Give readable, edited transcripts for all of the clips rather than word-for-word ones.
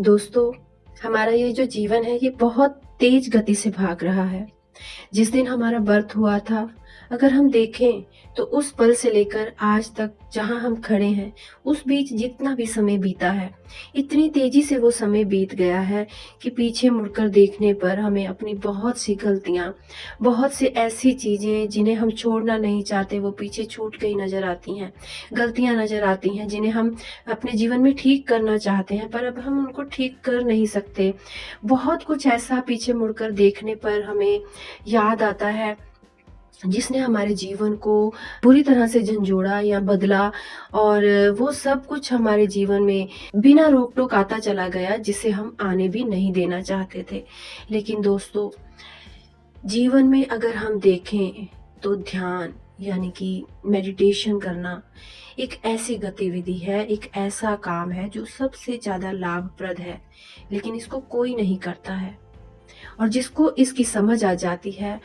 दोस्तों, हमारा ये जो जीवन है ये बहुत तेज गति से भाग रहा है। जिस दिन हमारा बर्थ हुआ था, अगर हम देखें तो उस पल से लेकर आज तक जहाँ हम खड़े हैं, उस बीच जितना भी समय बीता है, इतनी तेज़ी से वो समय बीत गया है कि पीछे मुड़कर देखने पर हमें अपनी बहुत सी गलतियाँ, बहुत सी ऐसी चीज़ें जिन्हें हम छोड़ना नहीं चाहते, वो पीछे छूट गई नज़र आती हैं। गलतियाँ नज़र आती हैं जिन्हें हम अपने जीवन में ठीक करना चाहते हैं, पर अब हम उनको ठीक कर नहीं सकते। बहुत कुछ ऐसा पीछे मुड़कर देखने पर हमें याद आता है जिसने हमारे जीवन को बुरी तरह से झंझोड़ा या बदला, और वो सब कुछ हमारे जीवन में बिना रोक-टोक आता चला गया जिसे हम आने भी नहीं देना चाहते थे। लेकिन दोस्तों, जीवन में अगर हम देखें तो ध्यान यानी कि मेडिटेशन करना एक ऐसी गतिविधि है, एक ऐसा काम है जो सबसे ज़्यादा लाभप्रद है, लेकिन इसको कोई नहीं करता है। और जिसको इसकी समझ आ जाती है,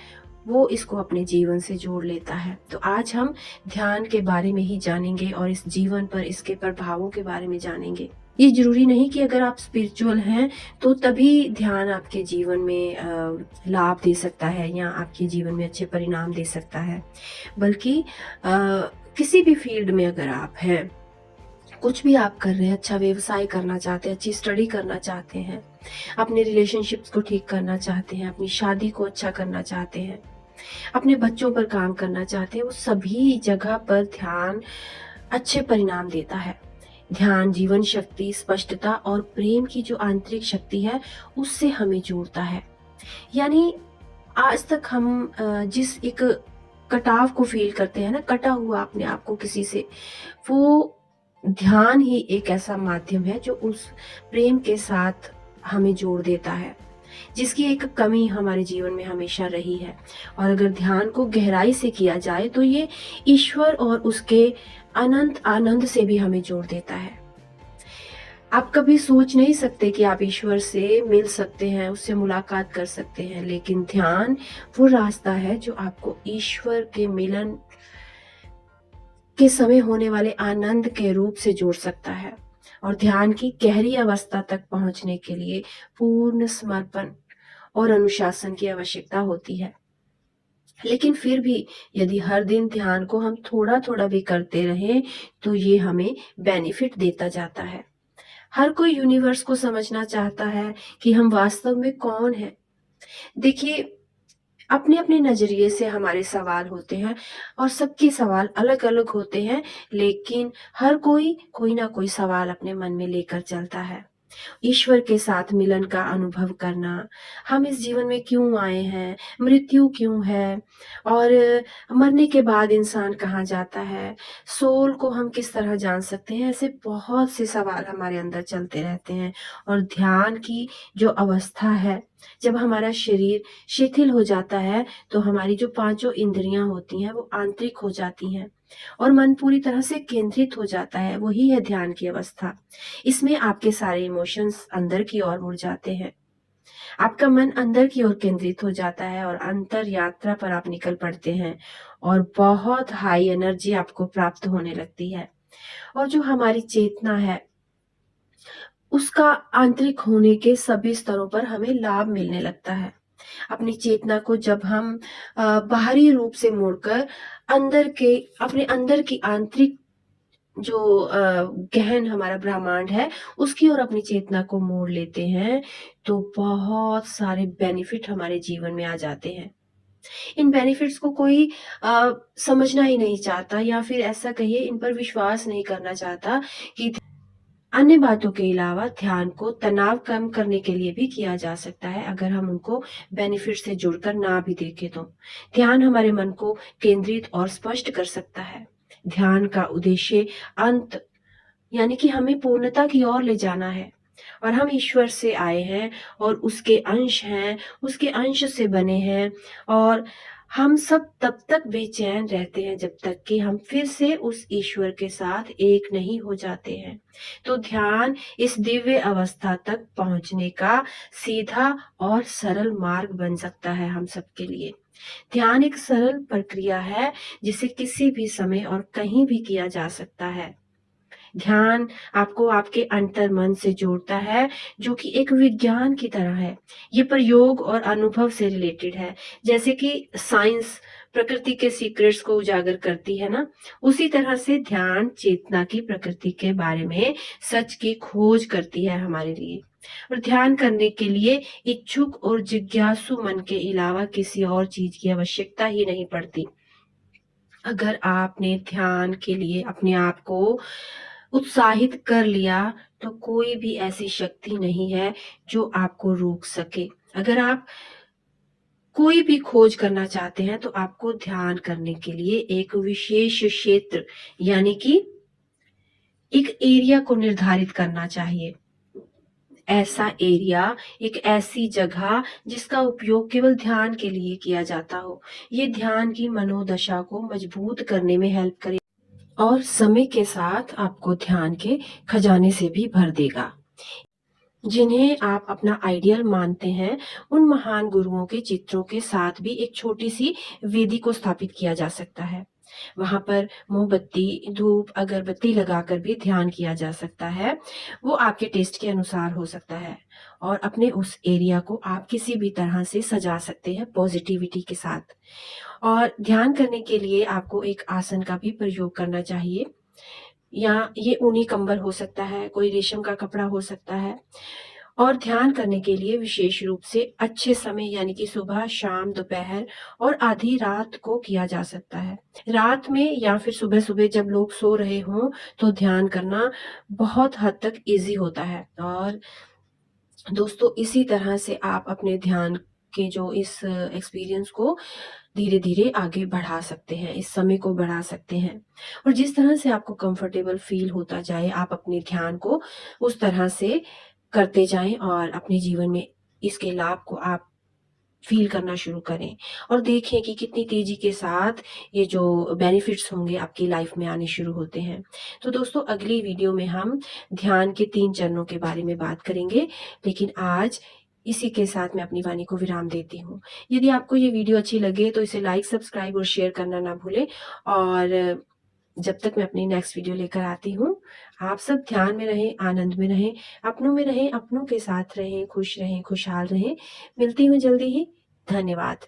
वो इसको अपने जीवन से जोड़ लेता है। तो आज हम ध्यान के बारे में ही जानेंगे और इस जीवन पर इसके प्रभावों के बारे में जानेंगे। ये ज़रूरी नहीं कि अगर आप स्पिरिचुअल हैं, तो तभी ध्यान आपके जीवन में लाभ दे सकता है या आपके जीवन में अच्छे परिणाम दे सकता है। बल्कि किसी भी फ़ील्ड में अगर आप हैं, कुछ भी आप कर रहे हैं, अच्छा व्यवसाय करना चाहते हैं, अच्छी स्टडी करना चाहते हैं, अपने रिलेशनशिप्स को ठीक करना चाहते हैं, अपनी शादी को अच्छा करना चाहते हैं, अपने बच्चों पर काम करना चाहते हैं, वो सभी जगह पर ध्यान अच्छे परिणाम देता है। ध्यान जीवन शक्ति, स्पष्टता और प्रेम की जो आंतरिक शक्ति है, उससे हमें जोड़ता है। यानी आज तक हम जिस एक कटाव को फ़ील करते हैं ना, कटा हुआ अपने आप को किसी से, वो ध्यान ही एक ऐसा माध्यम है जो उस प्रेम के साथ हमें जोड़ देता है, जिसकी एक कमी हमारे जीवन में हमेशा रही है। और अगर ध्यान को गहराई से किया जाए तो ये ईश्वर और उसके अनंत आनंद से भी हमें जोड़ देता है। आप कभी सोच नहीं सकते कि आप ईश्वर से मिल सकते हैं, उससे मुलाकात कर सकते हैं, लेकिन ध्यान वो रास्ता है जो आपको ईश्वर के मिलन के समय होने वाले आनंद के रूप से जोड़ सकता है। और ध्यान की गहरी अवस्था तक पहुंचने के लिए पूर्ण समर्पण और अनुशासन की आवश्यकता होती है। लेकिन फिर भी यदि हर दिन ध्यान को हम थोड़ा-थोड़ा भी करते रहें, तो ये हमें बेनिफिट देता जाता है। हर कोई यूनिवर्स को समझना चाहता है कि हम वास्तव में कौन हैं। देखिए, अपने-अपने नज़रिए से हमारे सवाल होते हैं और सबके सवाल अलग-अलग होते हैं, लेकिन हर कोई ना कोई सवाल अपने मन में लेकर चलता है। ईश्वर के साथ मिलन का अनुभव करना, हम इस जीवन में क्यों आए हैं, मृत्यु क्यों है, और मरने के बाद इंसान कहाँ जाता है, सोल को हम किस तरह जान सकते हैं, ऐसे बहुत से सवाल हमारे अंदर चलते रहते हैं। और ध्यान की जो अवस्था है, जब हमारा शरीर शिथिल हो जाता है, तो हमारी जो पाँचों इंद्रियाँ होती हैं, वो आंतरिक हो जाती हैं और मन पूरी तरह से केंद्रित हो जाता है, वही है ध्यान की अवस्था। इसमें आपके सारे इमोशंस अंदर की ओर मुड़ जाते हैं। आपका मन अंदर की ओर केंद्रित हो जाता है और अंतर यात्रा पर आप निकल पड़ते हैं और बहुत हाई एनर्जी आपको प्राप्त होने लगती है। और जो हमारी चेतना है, उसका आंतरिक होने के सभी स्तरों पर हमें लाभ मिलने लगता है। अपनी चेतना को जब हम बाहरी रूप से मोड़कर अंदर के अपने अंदर की आंतरिक जो गहन हमारा ब्रह्मांड है, उसकी ओर अपनी चेतना को मोड़ लेते हैं, तो बहुत सारे बेनिफिट हमारे जीवन में आ जाते हैं। इन बेनिफिट्स को कोई समझना ही नहीं चाहता, या फिर ऐसा कहिए इन पर विश्वास नहीं करना चाहता कि अन्य बातों के अलावा ध्यान को तनाव कम करने के लिए भी किया जा सकता है, अगर हम उनको बेनिफिट से जुड़कर ना भी देखें तो। ध्यान हमारे मन को केंद्रित और स्पष्ट कर सकता है। ध्यान का उद्देश्य अंत यानी कि हमें पूर्णता की ओर ले जाना है, और हम ईश्वर से आए हैं और उसके अंश हैं, उसके अंश से बने हैं, और हम सब तब तक बेचैन रहते हैं जब तक कि हम फिर से उस ईश्वर के साथ एक नहीं हो जाते हैं। तो ध्यान इस दिव्य अवस्था तक पहुंचने का सीधा और सरल मार्ग बन सकता है हम सबके लिए। ध्यान एक सरल प्रक्रिया है जिसे किसी भी समय और कहीं भी किया जा सकता है। ध्यान आपको आपके अंतर्मन से जोड़ता है, जो कि एक विज्ञान की तरह है। ये प्रयोग और अनुभव से रिलेटेड है। जैसे कि साइंस प्रकृति के सीक्रेट्स को उजागर करती है ना, उसी तरह से ध्यान चेतना की प्रकृति के बारे में सच की खोज करती है हमारे लिए। और ध्यान करने के लिए इच्छुक और जिज्ञासु मन के अलावा किसी और चीज की आवश्यकता ही नहीं पड़ती। अगर आपने ध्यान के लिए अपने आप को उत्साहित कर लिया, तो कोई भी ऐसी शक्ति नहीं है जो आपको रोक सके। अगर आप कोई भी खोज करना चाहते हैं, तो आपको ध्यान करने के लिए एक विशेष क्षेत्र यानी कि एक एरिया को निर्धारित करना चाहिए। ऐसा एरिया, एक ऐसी जगह जिसका उपयोग केवल ध्यान के लिए किया जाता हो। ये ध्यान की मनोदशा को मजबूत करने में हेल्प करे और समय के साथ आपको ध्यान के खजाने से भी भर देगा। जिन्हें आप अपना आइडियल मानते हैं, उन महान गुरुओं के चित्रों के साथ भी एक छोटी सी वेदी को स्थापित किया जा सकता है। वहां पर मोमबत्ती, धूप, अगरबत्ती लगाकर भी ध्यान किया जा सकता है। वो आपके टेस्ट के अनुसार हो सकता है। और अपने उस एरिया को आप किसी भी तरह से सजा सकते हैं पॉजिटिविटी के साथ। और ध्यान करने के लिए आपको एक आसन का भी प्रयोग करना चाहिए, या ये ऊनी कंबल हो सकता है, कोई रेशम का कपड़ा हो सकता है। और ध्यान करने के लिए विशेष रूप से अच्छे समय यानी कि सुबह, शाम, दोपहर और आधी रात को किया जा सकता है। रात में या फिर सुबह-सुबह जब लोग सो रहे हों, तो ध्यान करना बहुत हद तक ईज़ी होता है। और दोस्तों, इसी तरह से आप अपने ध्यान के जो इस एक्सपीरियंस को धीरे-धीरे आगे बढ़ा सकते हैं, इस समय को बढ़ा सकते हैं। और जिस तरह से आपको कंफर्टेबल फ़ील होता जाए, आप अपने ध्यान को उस तरह से करते जाएँ और अपने जीवन में इसके लाभ को आप फ़ील करना शुरू करें। और देखें कि कितनी तेज़ी के साथ ये जो बेनिफिट्स होंगे आपकी लाइफ़ में आने शुरू होते हैं। तो दोस्तों, अगली वीडियो में हम ध्यान के 3 चरणों के बारे में बात करेंगे। लेकिन आज इसी के साथ मैं अपनी वाणी को विराम देती हूँ। यदि आपको ये वीडियो अच्छी लगे, तो इसे लाइक, सब्सक्राइब और शेयर करना ना भूलें। और जब तक मैं अपनी नेक्स्ट वीडियो लेकर आती हूँ, आप सब ध्यान में रहें, आनंद में रहें, अपनों में रहें, अपनों के साथ रहें, खुश रहें, खुशहाल रहें। मिलती हूँ जल्दी ही। धन्यवाद।